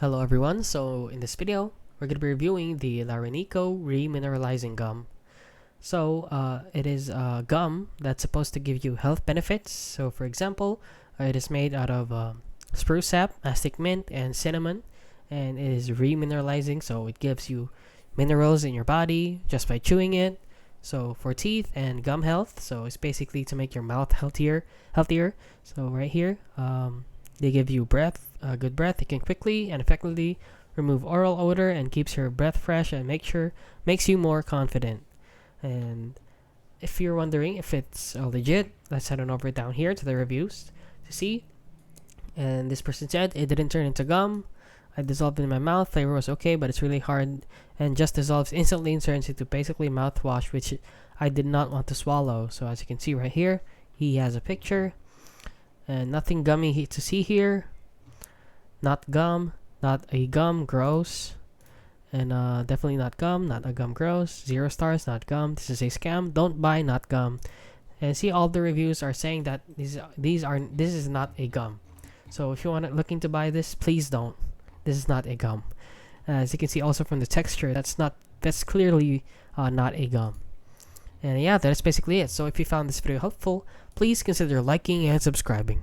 Hello everyone, so in this video, we're going to be reviewing the Larineco Remineralizing gum. It is a gum that's supposed to give you health benefits. So for example, it is made out of spruce sap, mastic mint, and cinnamon. And it is remineralizing, so it gives you minerals in your body just by chewing it. So for teeth and gum health, so it's basically to make your mouth healthier. So right here, they give you good breath. It can quickly and effectively remove oral odor and keeps your breath fresh and makes you more confident. And if you're wondering if it's legit, let's head on over down here to the reviews to see. And this person said it didn't turn into gum. I dissolved it in my mouth. Flavor was okay, but it's really hard and just dissolves instantly and turns into basically mouthwash, which I did not want to swallow. So as you can see right here, he has a picture. And nothing gummy to see here. Not gum, not a gum, gross. And definitely not gum, not a gum, gross. 0 stars, not gum. This is a scam. Don't buy, not gum. And see, all the reviews are saying that this is not a gum. So if you want looking to buy this, please don't. This is not a gum. As you can see also from the texture, that's clearly not a gum. And yeah, that's basically it. So if you found this video helpful, please consider liking and subscribing.